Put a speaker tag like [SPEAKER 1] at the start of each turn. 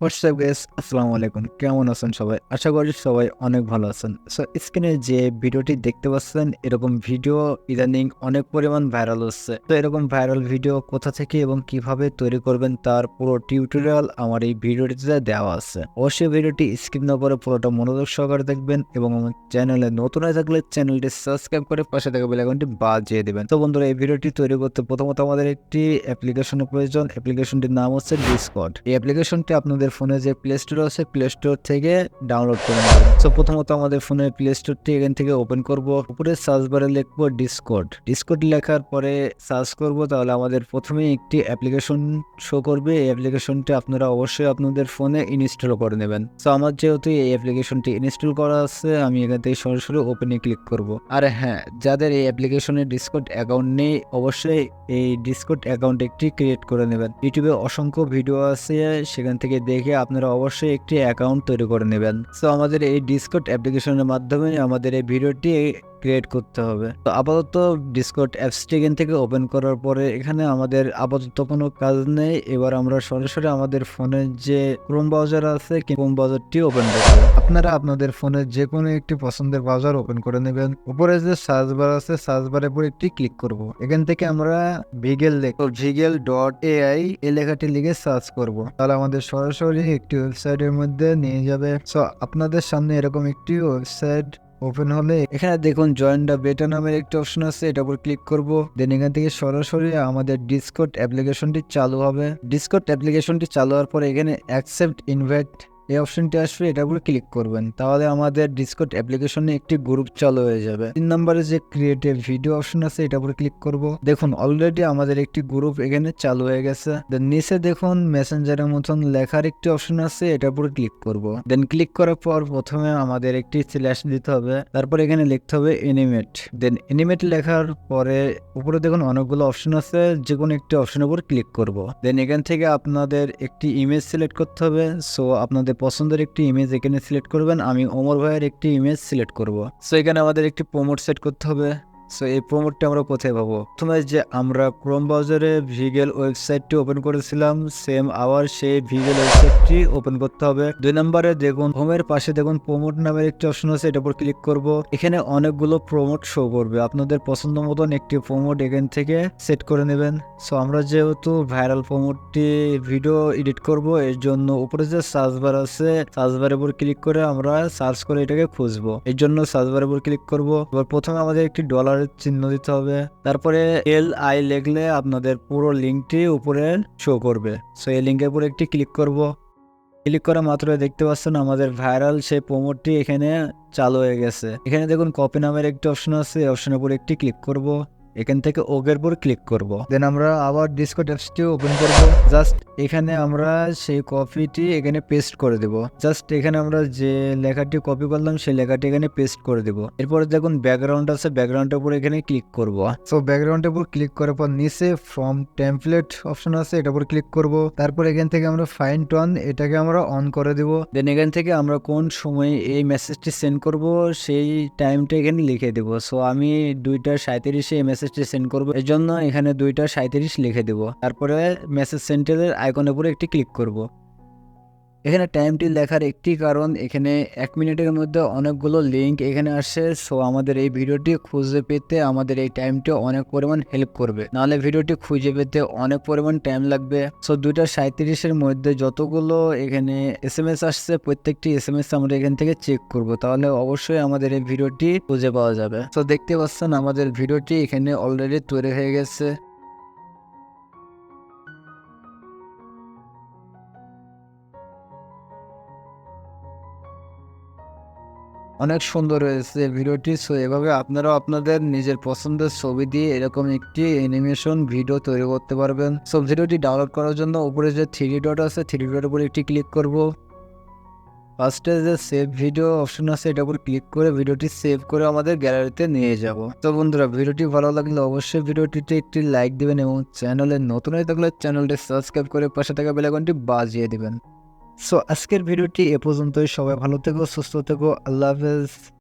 [SPEAKER 1] WhatsApp guys, আসসালামু আলাইকুম। কেমন আছেন সবাই? আশা করি সবাই অনেক ভালো আছেন। সো স্ক্রিনে যে ভিডিওটি দেখতে পাচ্ছেন, এরকম ভিডিও ইদানিং অনেক পরিমাণ ভাইরাল হচ্ছে। তো এরকম ভাইরাল ভিডিও কোথা থেকে এবং কিভাবে তৈরি করবেন তার পুরো টিউটোরিয়াল আমার এই ভিডিওটিতে দেওয়া আছে। অবশ্যই ভিডিওটি স্কিপ না করে পুরোটা মনোযোগ সহকারে দেখবেন এবং আমার চ্যানেলে নতুন হয়ে থাকলে চ্যানেলটি সাবস্ক্রাইব করে পাশে থাকা বেল আইকনটি বাজিয়ে দিবেন। তো বন্ধুরা, এই ভিডিওটি তৈরি করতে প্রথমত আমাদের একটি অ্যাপ্লিকেশনের প্রয়োজন। অ্যাপ্লিকেশনটির নাম হচ্ছে ডিসকর্ড। এই অ্যাপ্লিকেশনটি আপনাদের ফোনে যে প্লে স্টোর আছে, প্লে স্টোর থেকে ডাউনলোড করে নেবেন। সো প্রথমত আমাদের ফোনে প্লে স্টোরটি এখান থেকে ওপেন করব। উপরে সার্চ বারে লিখবো ডিসকর্ড। ডিসকর্ড লেখার পরে সার্চ করব, তাহলে আমাদের প্রথমে একটি অ্যাপ্লিকেশন শো করবে। এই অ্যাপ্লিকেশনটি আপনারা অবশ্যই আপনাদের ফোনে ইনস্টল করে নেবেন। সো আমার যেহেতু এই অ্যাপ্লিকেশনটি ইনস্টল করা আছে, আমি এখান থেকে সরাসরি ওপেনে ক্লিক করব। আর হ্যাঁ, যাদের এই অ্যাপ্লিকেশনের ডিসকর্ড অ্যাকাউন্ট নেই, অবশ্যই এই ডিসকর্ড অ্যাকাউন্ট একটি ক্রিয়েট করে নেবেন। ইউটিউবে অসংখ্য ভিডিও আছে, সেখান থেকে দেখে আপনারা অবশ্যই একটি অ্যাকাউন্ট তৈরি করে নেবেন। সো আমাদের এই ডিসকর্ড অ্যাপ্লিকেশনের মাধ্যমে আমাদের এই ভিডিওটি ক্রিয়েট করতে হবে। তো আপাতত ডিসকর্ড অ্যাপসটি এখান থেকে ওপেন করার পরে এখানে আমাদের আপাতত কোনো কাজ নেই। এবার আমরা সরাসরি আমাদের ফোনের যে ক্রোম ব্রাউজার আছে, ক্রোম ব্রাউজারটি ওপেন করব। আপনারা আপনাদের ফোনের যে কোনো একটি পছন্দের ব্রাউজার ওপেন করে নেবেন। উপরে যে সার্চ বার আছে, সার্চ বারের উপর একটি ক্লিক করব। এখান থেকে আমরা vigel.ai এই লেখাটি লিখে সার্চ করব, তাহলে আমাদের সরাসরি একটি ওয়েবসাইটের মধ্যে নিয়ে যাবে। সো আপনাদের সামনে এরকম একটি ওয়েবসাইট ওপেন হলে এখানে দেখুন জয়েন দ্য বেটা নামের একটি অপশন আছে, এটার উপর ক্লিক করব। দেন এখান থেকে সরাসরি আমাদের ডিসকর্ড অ্যাপ্লিকেশনটি চালু হবে। ডিসকর্ড অ্যাপ্লিকেশনটি চালু হওয়ার পরে এখানে অ্যাকসেপ্ট ইনভাইট এই অপশনটি আসবে, এটার উপর ক্লিক করবেন, তাহলে আমাদের ডিসকর্ড অ্যাপ্লিকেশনে একটি গ্রুপ চালু হয়ে যাবে। 3 নম্বরে যে ক্রিয়েট এ ভিডিও অপশন আছে, এটার উপর ক্লিক করব। দেখুন অলরেডি আমাদের একটি গ্রুপ এখানে চালু হয়ে গেছে। দেন নিচে দেখুন মেসেঞ্জারের মতন লেখার একটি অপশন আছে, এটার উপর ক্লিক করব। দেন ক্লিক করার পর প্রথমে আমাদের একটি স্ল্যাশ দিতে হবে, তারপর এখানে লিখতে হবে এনিমেট। দেন এনিমেট লেখার পরে উপরে দেখুন অনেকগুলো অপশন আছে, যে কোনো একটি অপশনের উপর ক্লিক করব। দেন এখান থেকে আপনাদের একটি ইমেজ সিলেক্ট করতে হবে। সো আপনাদের পছন্দের একটি ইমেজ এখানে সিলেক্ট করবেন। আমি ওমর ভাইয়ের একটি ইমেজ সিলেক্ট করব। সো এখানে আমাদের একটি প্রমোট সেট করতে হবে। সো এই প্রমোটটা আমরা কোথায় পাবো? প্রথমে যে আমরা ক্রোম ব্রাউজারে ভিগেল ওয়েবসাইটটি ওপেন করেছিলাম, সেম আবার সেই ভিগেল ওয়েবসাইটটি ওপেন করতে হবে। 2 নম্বরে দেখুন হোমের পাশে দেখুন প্রমোট নামের একটি অপশন আছে, এটার উপর ক্লিক করব। এখানে অনেকগুলো প্রমোট শো করবে, আপনাদের পছন্দ মতন একটি প্রমোট এখান থেকে সেট করে নেবেন। সো আমরা যেহেতু ভাইরাল প্রমোটটি ভিডিও এডিট করব, এর জন্য উপরে যে সার্চ বার আছে, সার্চ বারের উপর ক্লিক করে আমরা সার্চ করে এটাকে খুঁজবো। এর জন্য সার্চ বারের উপর ক্লিক করব। এবার প্রথমে আমাদের একটি ডলারের চিহ্ন দিতে হবে, তারপরে LI লিখলে আপনাদের পুরো লিঙ্কটি উপরে শো করবে। সো এই লিঙ্কের উপর একটি ক্লিক করব। ক্লিক করা মাত্র দেখতে পাচ্ছেন আমাদের ভাইরাল সেই প্রমোটটি এখানে চালু হয়ে গেছে। এখানে দেখুন কপি নামের একটি অপশন আছে, এই অপশনের উপর একটি ক্লিক করব। এখান থেকে ওকের উপর ক্লিক করব। দেন আমরা আবার ডিসকর্ড অ্যাপসটি ওপেন করব। জাস্ট এখানে আমরা সেই কপিটি এখানে পেস্ট করে দেব। জাস্ট এখানে আমরা যে লেখাটি কপি করলাম সেই লেখাটি এখানে পেস্ট করে দেব। এরপরে দেখুন ব্যাকগ্রাউন্ড আছে, ব্যাকগ্রাউন্ডের উপর এখানে ক্লিক করব। সো ব্যাকগ্রাউন্ডের উপর ক্লিক করার পর নিচে ফ্রম টেমপ্লেট অপশন আছে, এটার উপর ক্লিক করব। তারপর এখান থেকে আমরা ফাইন টোন এটাকে আমরা অন করে দেব। দেন এখান থেকে আমরা কোন সময় এই মেসেজটি সেন্ড করব সেই টাইমটা এখানে লিখে দেব। সো আমি 2:37 এই মেসেজটি সেন্ড করব, এর জন্য এখানে 2:37 লিখে দেব। তারপরে মেসেজ সেন্টারের আইকনের উপরে একটি ক্লিক করব। এখানে টাইমটি লেখার একটি কারণ, এখানে 1 মিনিটের মধ্যে অনেকগুলো লিঙ্ক এখানে আসে। সো আমাদের এই ভিডিওটি খুঁজে পেতে আমাদের এই টাইমটি অনেক পরিমাণ হেল্প করবে, নাহলে ভিডিওটি খুঁজে পেতে অনেক পরিমাণ টাইম লাগবে। সো 2:37 মধ্যে যতগুলো এখানে SMS আসছে, প্রত্যেকটি SMS আমরা এখান থেকে চেক করব, তাহলে অবশ্যই আমাদের এই ভিডিওটি খুঁজে পাওয়া যাবে। সো দেখতে পাচ্ছেন আমাদের ভিডিওটি এখানে অলরেডি তৈরি হয়ে গেছে। অনেক সুন্দর হয়েছে ভিডিওটি। সো এভাবে আপনারাও আপনাদের নিজের পছন্দের ছবি দিয়ে এরকম একটি অ্যানিমেশন ভিডিও তৈরি করতে পারবেন। সো ভিডিওটি ডাউনলোড করার জন্য উপরে যে 3 ডট আছে, 3 ডটের উপর একটি ক্লিক করব। ফার্স্টে যে সেভ ভিডিও অপশন আছে, এটার উপর ক্লিক করে ভিডিওটি সেভ করে আমাদের গ্যালারিতে নিয়ে যাব। তো বন্ধুরা, ভিডিওটি ভালো লাগলে অবশ্যই ভিডিওটিতে একটি লাইক দিবেন এবং চ্যানেলে নতুন হয়ে থাকলে চ্যানেলটি সাবস্ক্রাইব করে পাশে থাকা বেল আইকনটি বাজিয়ে দিবেন। সো আজকের ভিডিওটি এ পর্যন্তই। সবাই ভালো থেকো, সুস্থ থেকো, আল্লাহ হাফেজ।